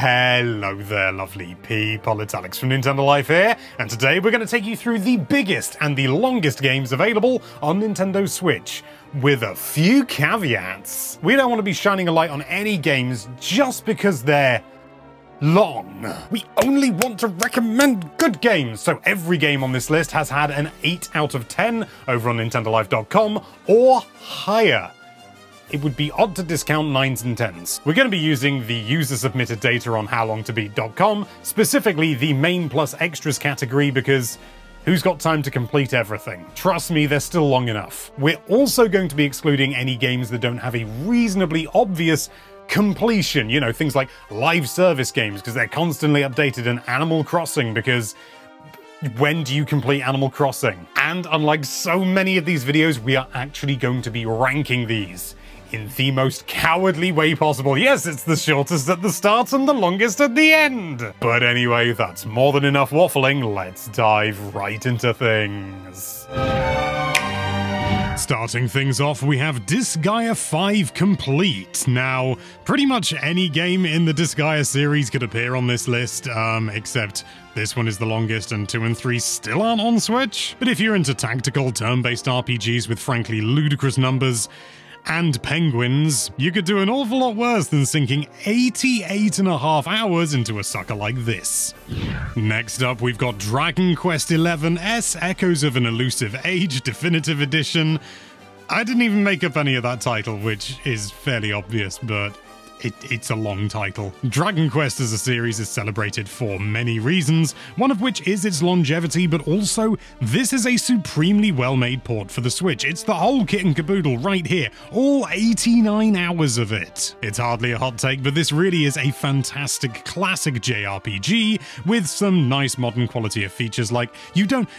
Hello there, lovely people. It's Alex from Nintendo Life here, and today we're going to take you through the biggest and the longest games available on Nintendo Switch, with a few caveats. We don't want to be shining a light on any games just because they're long. We only want to recommend good games, so every game on this list has had an 8 out of 10 over on NintendoLife.com or higher. It would be odd to discount 9s and 10s. We're going to be using the user-submitted data on HowLongToBeat.com, specifically the main plus extras category, because who's got time to complete everything? Trust me, they're still long enough. We're also going to be excluding any games that don't have a reasonably obvious completion. You know, things like live service games, because they're constantly updated, and Animal Crossing, because when do you complete Animal Crossing? And unlike so many of these videos, we are actually going to be ranking these in the most cowardly way possible. Yes, it's the shortest at the start and the longest at the end. But anyway, that's more than enough waffling. Let's dive right into things. Starting things off, we have Disgaea 5 Complete. Now, pretty much any game in the Disgaea series could appear on this list, except this one is the longest and 2 and 3 still aren't on Switch. But if you're into tactical, turn-based RPGs with frankly ludicrous numbers and penguins, you could do an awful lot worse than sinking 88.5 hours into a sucker like this. Next up, we've got Dragon Quest XI S Echoes of an Elusive Age Definitive Edition. I didn't even make up any of that title, which is fairly obvious, but it's a long title. Dragon Quest as a series is celebrated for many reasons, one of which is its longevity, but also this is a supremely well-made port for the Switch. It's the whole kit and caboodle right here, all 89 hours of it. It's hardly a hot take, but this really is a fantastic classic JRPG with some nice modern quality of features, like you don't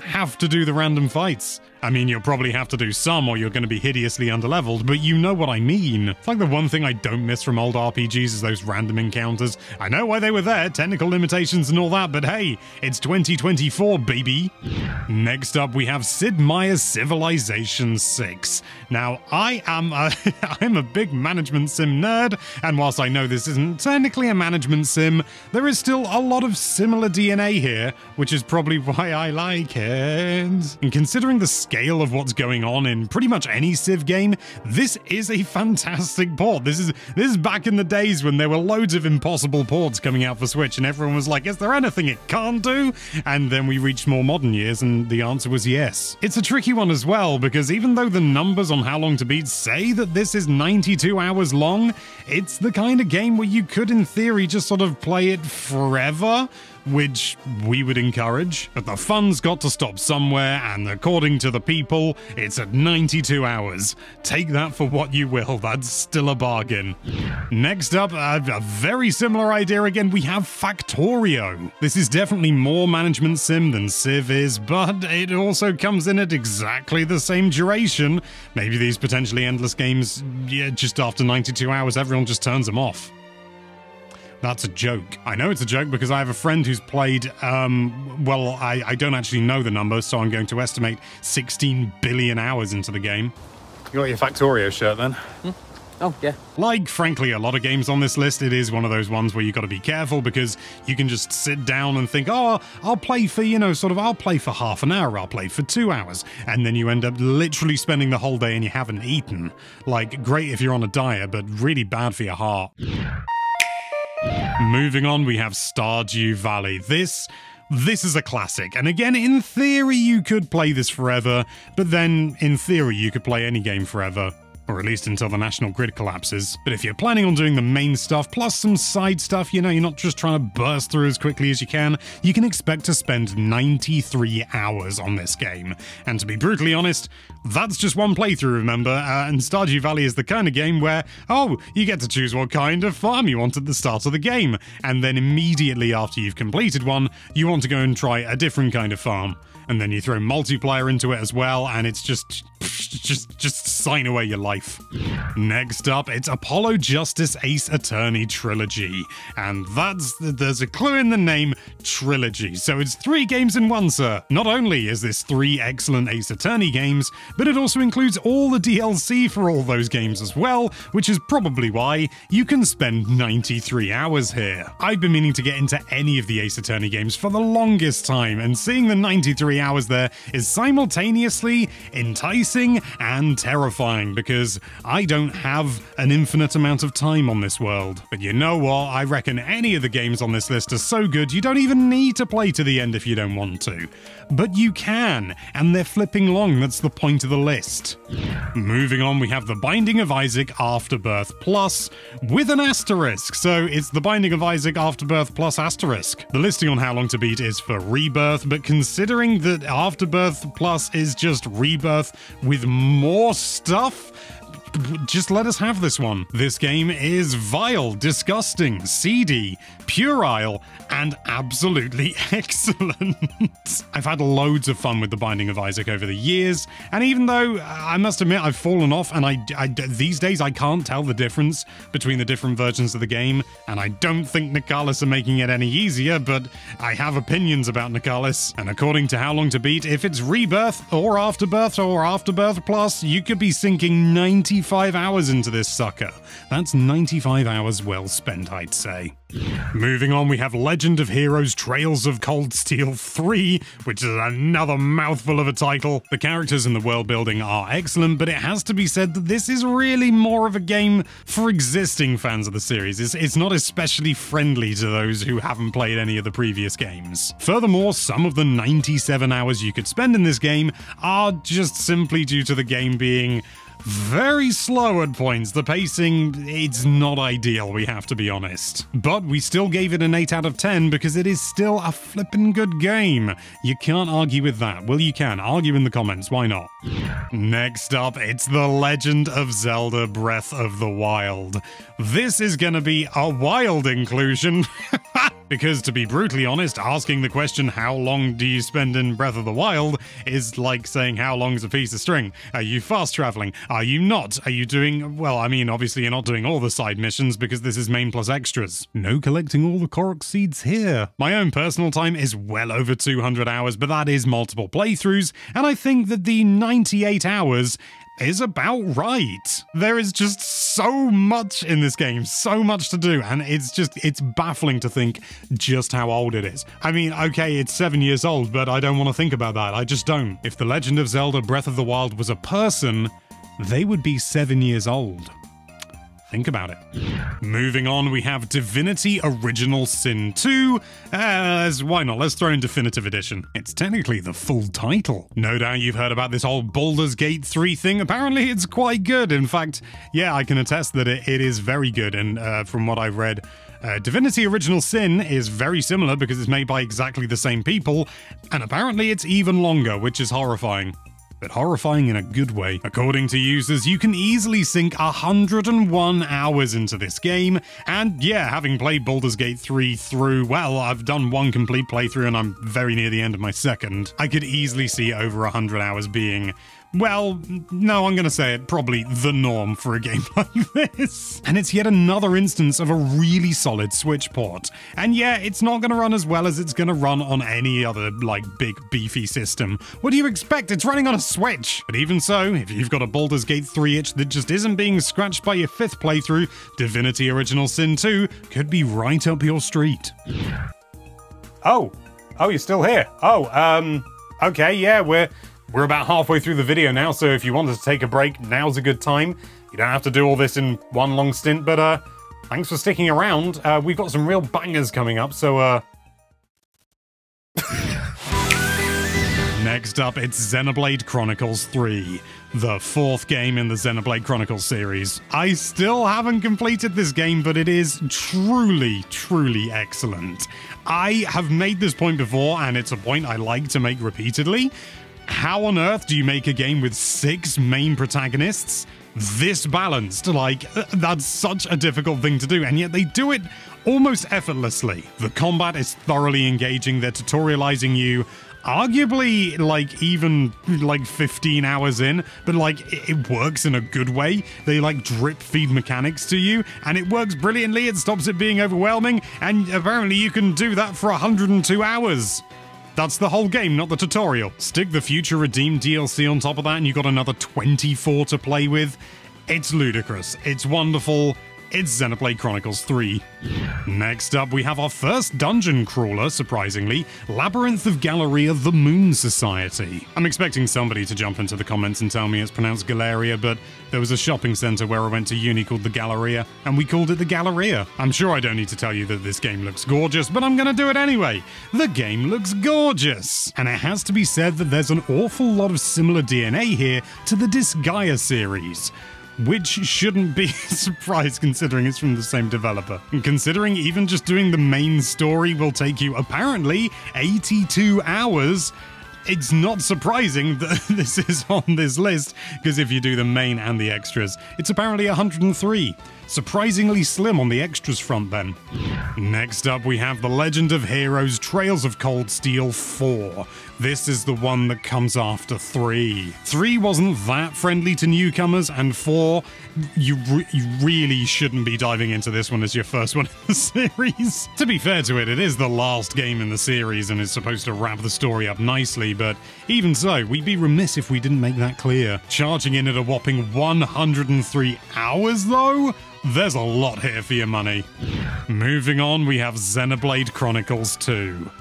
have to do the random fights. I mean, you'll probably have to do some or you're going to be hideously underleveled, but you know what I mean. It's like the one thing I don't miss from old RPGs is those random encounters. I know why they were there, technical limitations and all that, but hey, it's 2024, baby. Next up, we have Sid Meier's Civilization 6. Now, I'm a big management sim nerd, and whilst I know this isn't technically a management sim, there is still a lot of similar DNA here, which is probably why I like it. And considering the scale of what's going on in pretty much any Civ game, this is a fantastic port. This is back in the days when there were loads of impossible ports coming out for Switch, and everyone was like, is there anything it can't do? And then we reached more modern years, and the answer was yes. It's a tricky one as well, because even though the numbers on How Long to Beat say that this is 92 hours long, it's the kind of game where you could, in theory, just sort of play it forever, which we would encourage, but the fun's got to stop somewhere, and according to the people, it's at 92 hours. Take that for what you will, that's still a bargain. Next up, a very similar idea again, we have Factorio. This is definitely more management sim than Civ is, but it also comes in at exactly the same duration. Maybe these potentially endless games, yeah, just after 92 hours, everyone just turns them off. That's a joke. I know it's a joke because I have a friend who's played, well, I don't actually know the number, so I'm going to estimate 16 billion hours into the game. You got your Factorio shirt then? Oh, yeah. Like, frankly, a lot of games on this list, it is one of those ones where you got to be careful because you can just sit down and think, oh, I'll play for, you know, I'll play for half an hour, I'll play for 2 hours, and then you end up literally spending the whole day and you haven't eaten. Like, great if you're on a diet, but really bad for your heart. Moving on, we have Stardew Valley. This is a classic, and again, in theory, you could play this forever, but then, in theory, you could play any game forever. Or at least until the national grid collapses. But if you're planning on doing the main stuff, plus some side stuff, you know, you're not just trying to burst through as quickly as you can expect to spend 93 hours on this game. And to be brutally honest, that's just one playthrough, remember? And Stardew Valley is the kind of game where, oh, you get to choose what kind of farm you want at the start of the game. And then immediately after you've completed one, you want to go and try a different kind of farm. And then you throw multiplayer into it as well, and it's just sign away your life. life. Next up, it's Apollo Justice Ace Attorney Trilogy. And there's a clue in the name, Trilogy. So it's 3 games in one, sir. Not only is this 3 excellent Ace Attorney games, but it also includes all the DLC for all those games as well, which is probably why you can spend 93 hours here. I've been meaning to get into any of the Ace Attorney games for the longest time, and seeing the 93 hours there is simultaneously enticing and terrifying, because I don't have an infinite amount of time on this world. But you know what? I reckon any of the games on this list are so good you don't even need to play to the end if you don't want to. But you can, and they're flipping long. That's the point of the list. Moving on, we have The Binding of Isaac Afterbirth Plus with an asterisk. So it's The Binding of Isaac Afterbirth Plus asterisk. The listing on How Long to Beat is for Rebirth, but considering that Afterbirth Plus is just Rebirth with more stuff, just let us have this one. This game is vile, disgusting, seedy, puerile, and absolutely excellent. I've had loads of fun with The Binding of Isaac over the years, and even though I must admit I've fallen off, and these days I can't tell the difference between the different versions of the game, and I don't think Nicalis are making it any easier, but I have opinions about Nicalis, and according to How Long to Beat, if it's Rebirth or Afterbirth Plus, you could be sinking 95 hours into this sucker. That's 95 hours well spent, I'd say. Moving on, we have Legend of Heroes Trails of Cold Steel 3, which is another mouthful of a title. The characters and the world building are excellent, but it has to be said that this is really more of a game for existing fans of the series. It's not especially friendly to those who haven't played any of the previous games. Furthermore, some of the 97 hours you could spend in this game are just simply due to the game being very slow at points. The pacing, it's not ideal, we have to be honest. But we still gave it an 8 out of 10 because it is still a flippin' good game. You can't argue with that. Well, you can. Argue in the comments, why not? Next up, it's The Legend of Zelda Breath of the Wild. This is gonna be a wild inclusion. Because to be brutally honest, asking the question, how long do you spend in Breath of the Wild, is like saying how long is a piece of string. Are you fast traveling? Are you not? Are you doing, well, I mean, obviously you're not doing all the side missions because this is main plus extras. No collecting all the Korok seeds here. My own personal time is well over 200 hours, but that is multiple playthroughs, and I think that the 98 hours is about right. There is just so much in this game, so much to do, and it's baffling to think just how old it is. I mean, okay, it's 7 years old, but I don't want to think about that. I just don't. If The Legend of Zelda Breath of the Wild was a person, they would be 7 years old. Think about it. Moving on, we have Divinity Original Sin 2. Why not? Let's throw in Definitive Edition. It's technically the full title. No doubt you've heard about this whole Baldur's Gate 3 thing. Apparently it's quite good. In fact, yeah, I can attest that it is very good. And from what I've read, Divinity Original Sin is very similar because it's made by exactly the same people. And apparently it's even longer, which is horrifying. But horrifying in a good way. According to users, you can easily sink 101 hours into this game, and yeah, having played Baldur's Gate 3 through, well, I've done one complete playthrough and I'm very near the end of my second, I could easily see over 100 hours being, well, no, I'm gonna say it, probably the norm for a game like this. And it's yet another instance of a really solid Switch port. And yeah, it's not gonna run as well as it's gonna run on any other, like, big beefy system. What do you expect? It's running on a Switch! But even so, if you've got a Baldur's Gate 3 itch that just isn't being scratched by your 5th playthrough, Divinity Original Sin 2 could be right up your street. Oh, you're still here. Okay, yeah, We're about halfway through the video now, so if you wanted to take a break, now's a good time. You don't have to do all this in one long stint, but thanks for sticking around. We've got some real bangers coming up, so Next up, it's Xenoblade Chronicles 3, the 4th game in the Xenoblade Chronicles series. I still haven't completed this game, but it is truly, truly excellent. I have made this point before, and it's a point I like to make repeatedly. How on earth do you make a game with 6 main protagonists this balanced? Like, that's such a difficult thing to do, and yet they do it almost effortlessly. The combat is thoroughly engaging, they're tutorializing you arguably like even like 15 hours in, but like it works in a good way. They like drip feed mechanics to you, and it works brilliantly. It stops it being overwhelming, and apparently you can do that for 102 hours. That's the whole game, not the tutorial. Stick the Future Redeemed DLC on top of that, and you got another 24 to play with. It's ludicrous. It's wonderful. It's Xenoblade Chronicles 3. Next up, we have our first dungeon crawler, surprisingly, Labyrinth of Galeria: The Moon Society. I'm expecting somebody to jump into the comments and tell me it's pronounced Galeria, but there was a shopping center where I went to uni called the Galleria, and we called it the Galleria. I'm sure I don't need to tell you that this game looks gorgeous, but I'm gonna do it anyway. The game looks gorgeous! And it has to be said that there's an awful lot of similar DNA here to the Disgaea series, which shouldn't be a surprise considering it's from the same developer. And considering even just doing the main story will take you apparently 82 hours, it's not surprising that this is on this list, because if you do the main and the extras, it's apparently 103. Surprisingly slim on the extras front then. Next up, we have The Legend of Heroes: Trails of Cold Steel 4. This is the one that comes after 3. 3 wasn't that friendly to newcomers, and 4, you really shouldn't be diving into this one as your first one in the series. To be fair to it, it is the last game in the series and is supposed to wrap the story up nicely, but even so, we'd be remiss if we didn't make that clear. Charging in at a whopping 103 hours though? There's a lot here for your money. Moving on, we have Xenoblade Chronicles 2.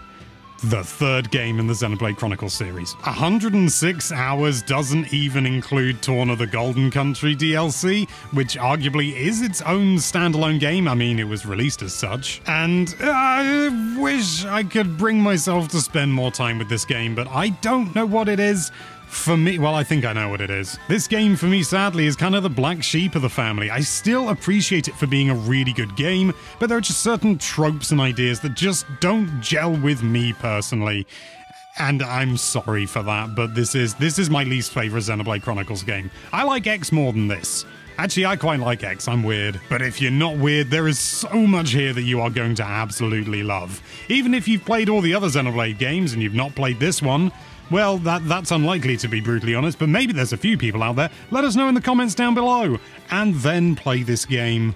The third game in the Xenoblade Chronicles series. 106 hours doesn't even include Torn of the Golden Country DLC, which arguably is its own standalone game. I mean, it was released as such. And I wish I could bring myself to spend more time with this game, but I don't know what it is. For me, well, I think I know what it is. This game, for me, sadly, is kind of the black sheep of the family. I still appreciate it for being a really good game, but there are just certain tropes and ideas that just don't gel with me personally. And I'm sorry for that, but this is my least favorite Xenoblade Chronicles game. I like X more than this. Actually, I quite like X, I'm weird. But if you're not weird, there is so much here that you are going to absolutely love. Even if you've played all the other Xenoblade games and you've not played this one, well, that's unlikely to be brutally honest, but maybe there's a few people out there. Let us know in the comments down below, and then play this game.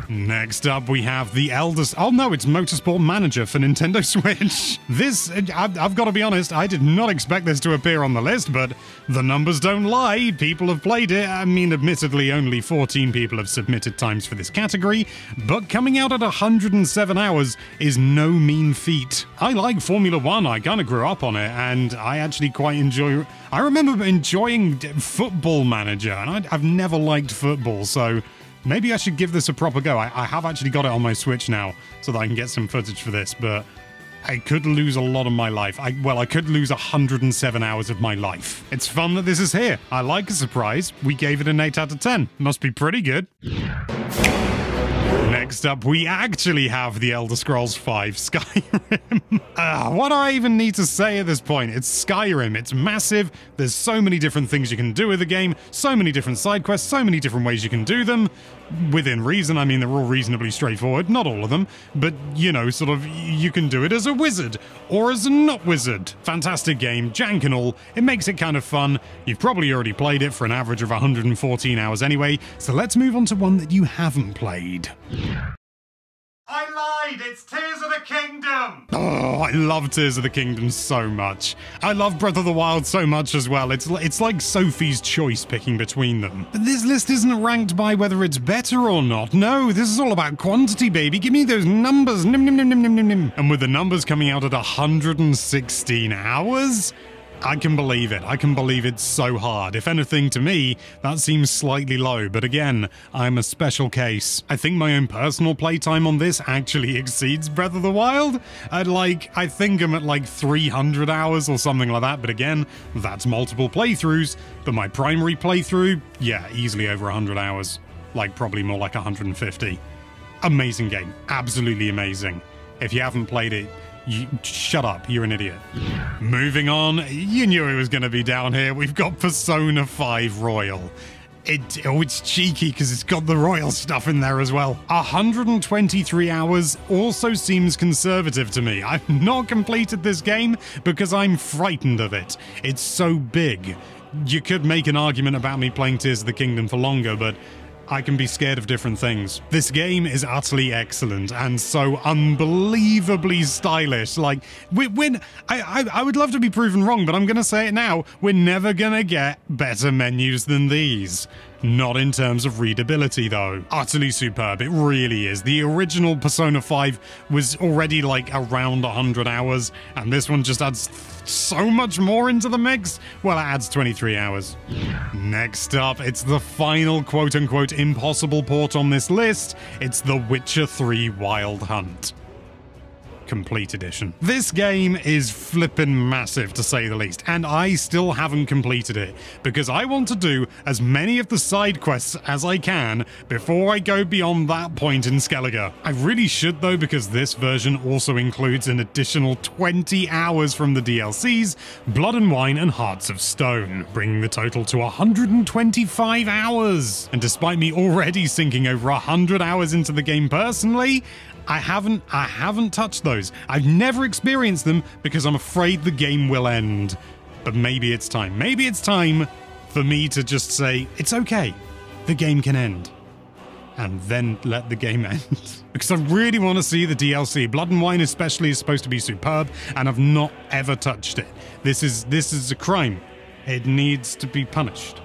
Next up, we have the eldest... Oh no, it's Motorsport Manager for Nintendo Switch. This, I've got to be honest, I did not expect this to appear on the list, but the numbers don't lie. People have played it. I mean, admittedly, only 14 people have submitted times for this category, but coming out at 107 hours is no mean feat. I like Formula 1. I kind of grew up on it, and I actually quite enjoy... I remember enjoying Football Manager, and I've never liked football, so maybe I should give this a proper go. I have actually got it on my Switch now, so that I can get some footage for this, but I could lose a lot of my life. I could lose 107 hours of my life. It's fun that this is here. I like a surprise. We gave it an 8 out of 10. Must be pretty good. Next up, we actually have The Elder Scrolls V Skyrim. What do I even need to say at this point? It's Skyrim. It's massive. There's so many different things you can do with the game, so many different side quests, so many different ways you can do them. Within reason, I mean, they're all reasonably straightforward. Not all of them, but, you know, sort of, you can do it as a wizard or as a not wizard. Fantastic game, jank and all. It makes it kind of fun. You've probably already played it for an average of 114 hours anyway, so let's move on to one that you haven't played. I lied! It's Tears of the Kingdom! Oh, I love Tears of the Kingdom so much. I love Breath of the Wild so much as well. It's like Sophie's Choice picking between them. But this list isn't ranked by whether it's better or not. No, this is all about quantity, baby. Give me those numbers. Nim, nim, nim, nim, nim, nim, nim. And with the numbers coming out at 116 hours... I can believe it. I can believe it's so hard. If anything, to me, that seems slightly low, but again, I'm a special case. I think my own personal playtime on this actually exceeds Breath of the Wild. I think I'm at like 300 hours or something like that, but again, that's multiple playthroughs. But my primary playthrough, yeah, easily over 100 hours. Like, probably more like 150. Amazing game. Absolutely amazing. If you haven't played it, shut up, you're an idiot. Moving on, you knew it was going to be down here. We've got Persona 5 Royal. It's cheeky because it's got the royal stuff in there as well. 123 hours also seems conservative to me. I've not completed this game because I'm frightened of it. It's so big. You could make an argument about me playing Tears of the Kingdom for longer, but I can be scared of different things. This game is utterly excellent and so unbelievably stylish. Like, I would love to be proven wrong, but I'm going to say it now. We're never going to get better menus than these. Not in terms of readability, though. Utterly superb. It really is. The original Persona 5 was already like around 100 hours, and this one just adds so much more into the mix. Well, it adds 23 hours. Next up, it's the final quote-unquote impossible port on this list. It's The Witcher 3 Wild Hunt. Complete Edition. This game is flippin' massive, to say the least, and I still haven't completed it, because I want to do as many of the side quests as I can before I go beyond that point in Skellige. I really should, though, because this version also includes an additional 20 hours from the DLCs, Blood and Wine and Hearts of Stone, bringing the total to 125 hours. And despite me already sinking over 100 hours into the game personally, I haven't touched those. I've never experienced them because I'm afraid the game will end. But maybe it's time. Maybe it's time for me to just say, it's okay. The game can end. And then let the game end. Because I really want to see the DLC. Blood and Wine especially is supposed to be superb, and I've not ever touched it. This is a crime. It needs to be punished.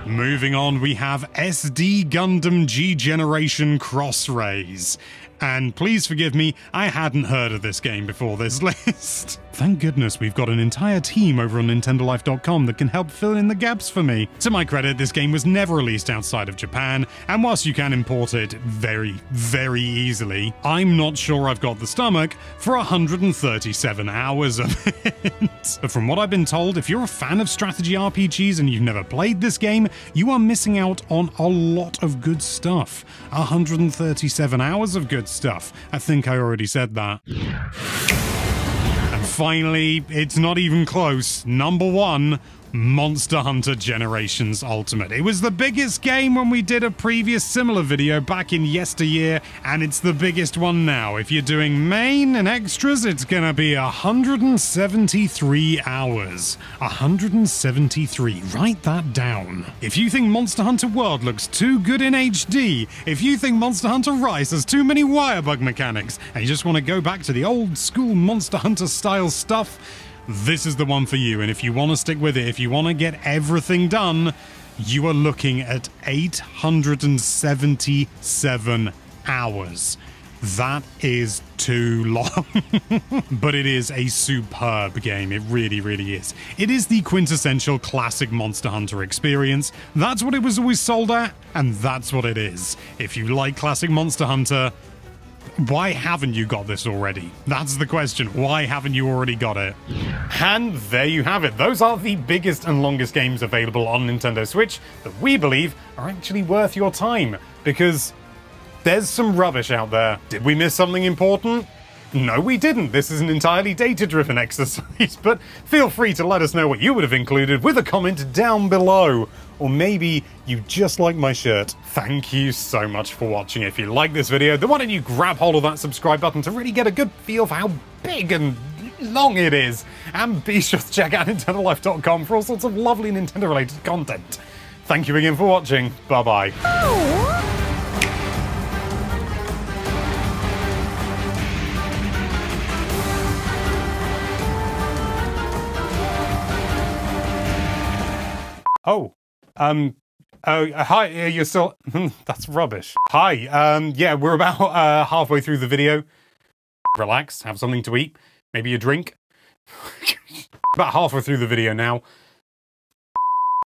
Moving on, we have SD Gundam G Generation Crossrays. And please forgive me, I hadn't heard of this game before this list. Thank goodness we've got an entire team over on NintendoLife.com that can help fill in the gaps for me. To my credit, this game was never released outside of Japan, and whilst you can import it very, very easily, I'm not sure I've got the stomach for 137 hours of it. But from what I've been told, if you're a fan of strategy RPGs and you've never played this game, you are missing out on a lot of good stuff. 137 hours of good stuff. I think I already said that. And finally, it's not even close. Number one, Monster Hunter Generations Ultimate. It was the biggest game when we did a previous similar video back in yesteryear, and it's the biggest one now. If you're doing main and extras, it's gonna be 173 hours. 173. Write that down. If you think Monster Hunter World looks too good in HD, if you think Monster Hunter Rise has too many wirebug mechanics, and you just want to go back to the old school Monster Hunter style stuff, this is the one for you. And if you want to stick with it, if you want to get everything done, you are looking at 877 hours. That is too long. But it is a superb game. It really, really is. It is the quintessential classic Monster Hunter experience. That's what it was always sold at, and that's what it is. If you like classic Monster Hunter, why haven't you got this already? That's the question. Why haven't you already got it? And there you have it. Those are the biggest and longest games available on Nintendo Switch that we believe are actually worth your time, because there's some rubbish out there. Did we miss something important? No, we didn't. This is an entirely data-driven exercise, but feel free to let us know what you would have included with a comment down below. Or maybe you just like my shirt. Thank you so much for watching. If you like this video, then why don't you grab hold of that subscribe button to really get a good feel for how big and long it is. And be sure to check out NintendoLife.com for all sorts of lovely Nintendo-related content. Thank you again for watching. Bye-bye. Oh. Hi, you're still... That's rubbish. Hi, yeah, we're about halfway through the video. Relax, have something to eat, maybe a drink. About halfway through the video now.